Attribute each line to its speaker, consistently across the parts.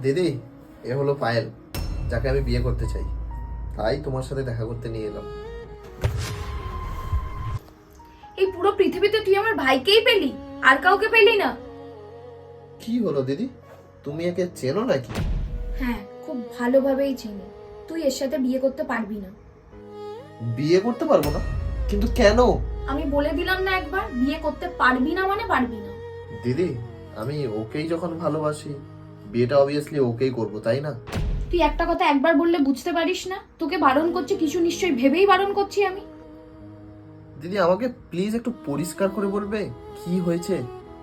Speaker 1: দিদি, এ হলো পায়েল, যাকে আমি বিয়ে করতে চাই, তাই তোমার সাথে দেখা করতে নিয়ে এলাম।
Speaker 2: এই পুরো পৃথিবীতে তুই আমার ভাইকেই পেলি, আর কাউকে পেলি না?
Speaker 1: কি হলো দিদি, তুমি একে চেনো নাকি?
Speaker 2: হ্যাঁ, খুব ভালোভাবেই চিনি। তুই এর সাথে বিয়ে করতে পারবি না।
Speaker 1: বিয়ে করতে পারবো না? কিন্তু কেন?
Speaker 2: আমি বলে দিলাম না একবার, বিয়ে করতে পারবি না মানে পারবি না।
Speaker 1: দিদি, আমি ওকেই যখন ভালোবাসি, বিয়েটা অবভিয়াসলি ওকেই করব, তাই না?
Speaker 2: তুই একটা কথা একবার বললে বুঝতে পারিস না? তোকে বারণ করছি, কিছু নিশ্চয়ই ভেবেই বারণ করছি আমি।
Speaker 1: দিদি, আমাকে প্লিজ একটু পরিষ্কার করে বলবে কি হয়েছে?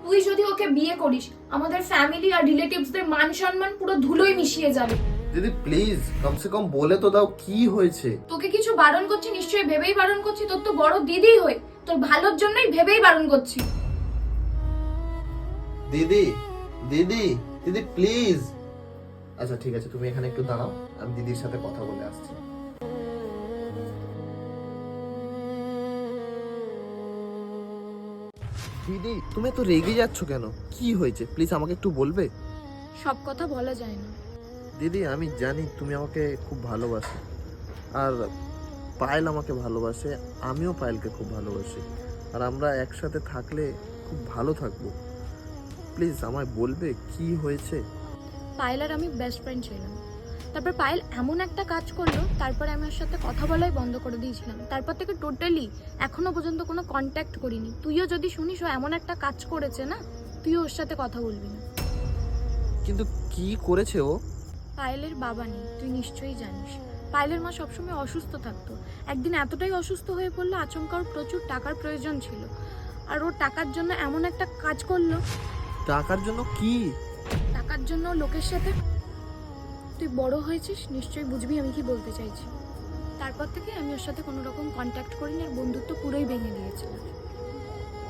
Speaker 2: তুই যদি ওকে বিয়ে করিস, আমাদের ফ্যামিলি আর রিলেটিভসদের মান সম্মান পুরো ধুলোয় মিশিয়ে যাবে।
Speaker 1: দিদি প্লিজ, কমসে কম বলে তো দাও কি হয়েছে।
Speaker 2: তোকে কিছু বারণ করছি নিশ্চয়ই ভেবেই বারণ করছি। তোর তো বড় দিদি হয়ে তোর ভালোর জন্যই ভেবেই বারণ করছি।
Speaker 1: দিদি, দিদি, দিদি প্লিজ। আচ্ছা ঠিক আছে, তুমি এখানে একটু দাঁড়াও, আমি দিদির সাথে কথা বলে আসছি। দিদি, তুমি এত রেগে যাচ্ছ কেন? কি হয়েছে প্লিজ আমাকে একটু বলবে?
Speaker 2: সব কথা বলা যায় না।
Speaker 1: দিদি, আমি জানি তুমি আমাকে খুব ভালোবাসো, আর পায়েল আমাকে ভালোবাসে, আমিও পায়েলকে খুব ভালোবাসি, আর আমরা একসাথে থাকলে খুব ভালো থাকবো। প্লিজ আমায় বলবে কি হয়েছে?
Speaker 2: পায়েল আর আমি বেস্ট ফ্রেন্ড ছিলাম। তারপর পায়েল এমন একটা কাজ করলো, তারপরে আমি ওর সাথে কথা বলাই বন্ধ করে দিয়েছিলাম। তারপর থেকে টোটালি এখনো পর্যন্ত কোনো কন্ট্যাক্ট করিনি। তুইও যদি শুনিস ও এমন একটা কাজ করেছে না, তুইও ওর সাথে কথা বলবি না।
Speaker 1: কিন্তু কি করেছে ও?
Speaker 2: পায়েলের বাবা নেই, তুই নিশ্চয়ই জানিস। পায়েলের মা সবসময় অসুস্থ থাকতো। একদিন এতটাই অসুস্থ হয়ে পড়লো, আচমকা ওর প্রচুর টাকার প্রয়োজন ছিল, আর ওর টাকার জন্য এমন একটা কাজ করলো।
Speaker 1: টাকার জন্য কি?
Speaker 2: টাকার জন্য লোকের সাথে, তুই বড় হয়েছিস নিশ্চয়ই বুঝবি আমি কি বলতে চাইছি। তারপর থেকে আমি ওর সাথে কোনো রকম কন্ট্যাক্ট করিনি, আর বন্ধুত্ব পুরোই ভেঙে দিয়েছিলাম।